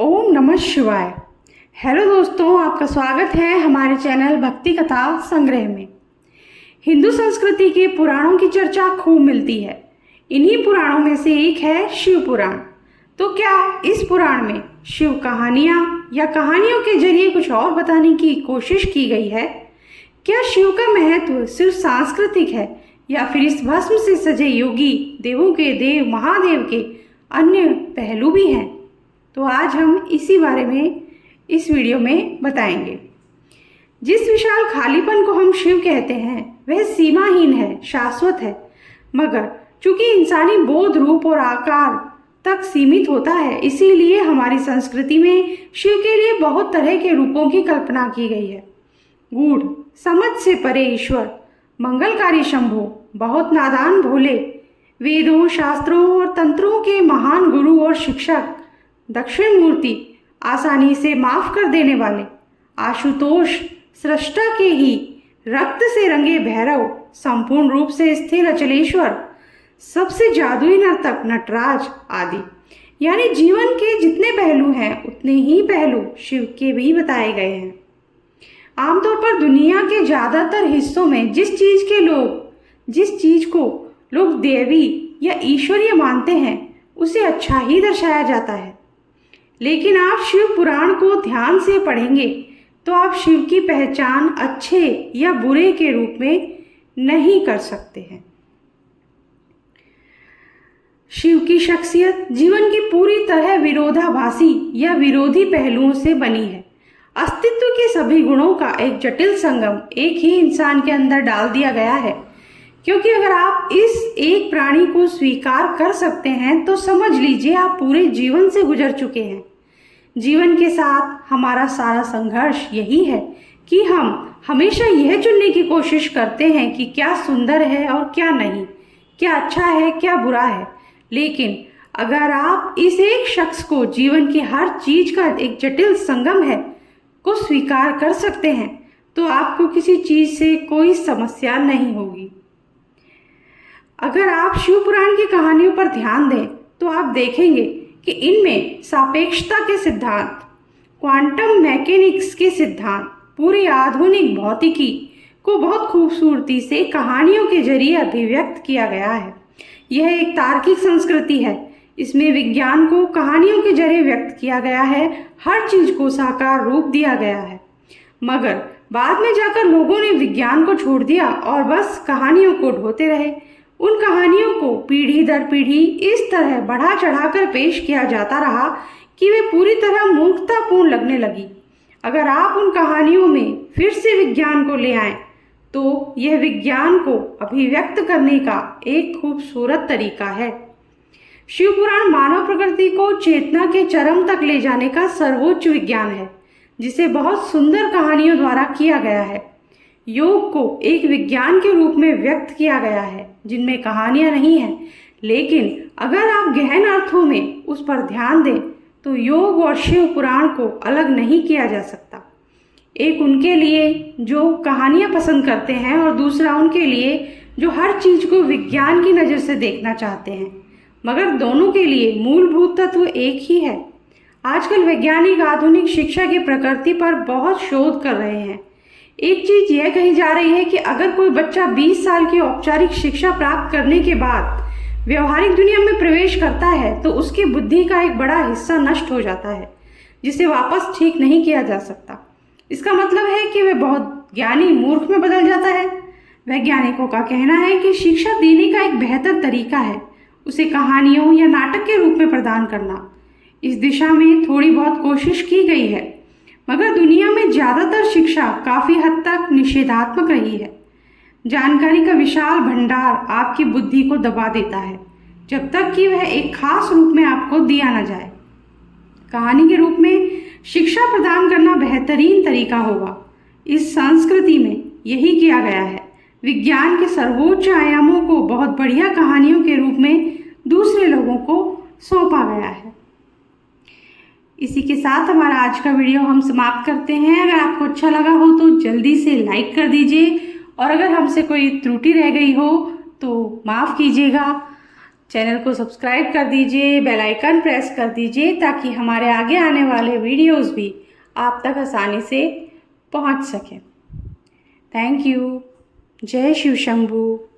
ओम नमः शिवाय। हेलो दोस्तों, आपका स्वागत है हमारे चैनल भक्ति कथा संग्रह में। हिंदू संस्कृति के पुराणों की चर्चा खूब मिलती है। इन्हीं पुराणों में से एक है शिव पुराण। तो क्या इस पुराण में शिव कहानियाँ या कहानियों के जरिए कुछ और बताने की कोशिश की गई है? क्या शिव का महत्व सिर्फ सांस्कृतिक है या फिर इस भस्म से सजे योगी देवों के देव महादेव के अन्य पहलू भी हैं? तो आज हम इसी बारे में इस वीडियो में बताएंगे। जिस विशाल खालीपन को हम शिव कहते हैं वह सीमाहीन है, शाश्वत है, मगर चूंकि इंसानी बोध, रूप और आकार तक सीमित होता है, इसीलिए हमारी संस्कृति में शिव के लिए बहुत तरह के रूपों की कल्पना की गई है। गूढ़, समझ से परे ईश्वर, मंगलकारी शंभो, बहुत नादान भोले, वेदों, शास्त्रों और तंत्रों के महान गुरु और शिक्षक, दक्षिण मूर्ति, आसानी से माफ कर देने वाले, आशुतोष, सृष्टा के ही रक्त से रंगे भैरव, संपूर्ण रूप से स्थिर अचलेश्वर, सबसे जादुई नर्तक नटराज आदि। यानी जीवन के जितने पहलू हैं उतने ही पहलू शिव के भी बताए गए हैं। आमतौर पर दुनिया के ज़्यादातर हिस्सों में जिस चीज को लोग देवी या ईश्वरीय मानते हैं उसे अच्छा ही दर्शाया जाता है। लेकिन आप शिव पुराण को ध्यान से पढ़ेंगे तो आप शिव की पहचान अच्छे या बुरे के रूप में नहीं कर सकते हैं। शिव की शख्सियत जीवन की पूरी तरह विरोधाभासी या विरोधी पहलुओं से बनी है। अस्तित्व के सभी गुणों का एक जटिल संगम एक ही इंसान के अंदर डाल दिया गया है। क्योंकि अगर आप इस एक प्राणी को स्वीकार कर सकते हैं तो समझ लीजिए आप पूरे जीवन से गुजर चुके हैं। जीवन के साथ हमारा सारा संघर्ष यही है कि हम हमेशा यह चुनने की कोशिश करते हैं कि क्या सुंदर है और क्या नहीं, क्या अच्छा है क्या बुरा है। लेकिन अगर आप इस एक शख्स को जीवन की हर चीज का एक जटिल संगम है को स्वीकार कर सकते हैं तो आपको किसी चीज से कोई समस्या नहीं होगी। अगर आप शिव पुराण की कहानियों पर ध्यान दें तो आप देखेंगे कि इनमें सापेक्षता के सिद्धांत, क्वांटम मैकेनिक्स के सिद्धांत, पूरी आधुनिक भौतिकी को बहुत खूबसूरती से कहानियों के जरिए अभिव्यक्त किया गया है। यह एक तार्किक संस्कृति है। इसमें विज्ञान को कहानियों के जरिए व्यक्त किया गया है, हर चीज को साकार रूप दिया गया है। मगर बाद में जाकर लोगों ने विज्ञान को छोड़ दिया और बस कहानियों को ढोते रहे। उन कहानियों को पीढ़ी दर पीढ़ी इस तरह बढ़ा चढ़ाकर पेश किया जाता रहा कि वे पूरी तरह मूर्खतापूर्ण लगने लगी। अगर आप उन कहानियों में फिर से विज्ञान को ले आएं तो यह विज्ञान को अभिव्यक्त करने का एक खूबसूरत तरीका है। शिव पुराण मानव प्रकृति को चेतना के चरम तक ले जाने का सर्वोच्च विज्ञान है, जिसे बहुत सुंदर कहानियों द्वारा किया गया है। योग को एक विज्ञान के रूप में व्यक्त किया गया है जिनमें कहानियां नहीं हैं, लेकिन अगर आप गहन अर्थों में उस पर ध्यान दें तो योग और शिव पुराण को अलग नहीं किया जा सकता। एक उनके लिए जो कहानियां पसंद करते हैं और दूसरा उनके लिए जो हर चीज को विज्ञान की नज़र से देखना चाहते हैं, मगर दोनों के लिए मूलभूत तत्व एक ही है। आजकल वैज्ञानिक आधुनिक शिक्षा की प्रकृति पर बहुत शोध कर रहे हैं। एक चीज यह कही जा रही है कि अगर कोई बच्चा 20 साल की औपचारिक शिक्षा प्राप्त करने के बाद व्यवहारिक दुनिया में प्रवेश करता है तो उसकी बुद्धि का एक बड़ा हिस्सा नष्ट हो जाता है, जिसे वापस ठीक नहीं किया जा सकता। इसका मतलब है कि वह बहुत ज्ञानी मूर्ख में बदल जाता है। वैज्ञानिकों का कहना है कि शिक्षा देने का एक बेहतर तरीका है उसे कहानियों या नाटक के रूप में प्रदान करना। इस दिशा में थोड़ी बहुत कोशिश की गई है, मगर दुनिया में ज़्यादातर शिक्षा काफ़ी हद तक निषेधात्मक रही है। जानकारी का विशाल भंडार आपकी बुद्धि को दबा देता है जब तक कि वह एक खास रूप में आपको दिया न जाए। कहानी के रूप में शिक्षा प्रदान करना बेहतरीन तरीका होगा। इस संस्कृति में यही किया गया है। विज्ञान के सर्वोच्च आयामों को बहुत बढ़िया कहानियों के रूप में दूसरे लोगों को सौंपा गया है। इसी के साथ हमारा आज का वीडियो हम समाप्त करते हैं। अगर आपको अच्छा लगा हो तो जल्दी से लाइक कर दीजिए और अगर हमसे कोई त्रुटि रह गई हो तो माफ़ कीजिएगा। चैनल को सब्सक्राइब कर दीजिए, बेल आइकन प्रेस कर दीजिए ताकि हमारे आगे आने वाले वीडियोस भी आप तक आसानी से पहुंच सकें। Thank you. जय शिव शंभू।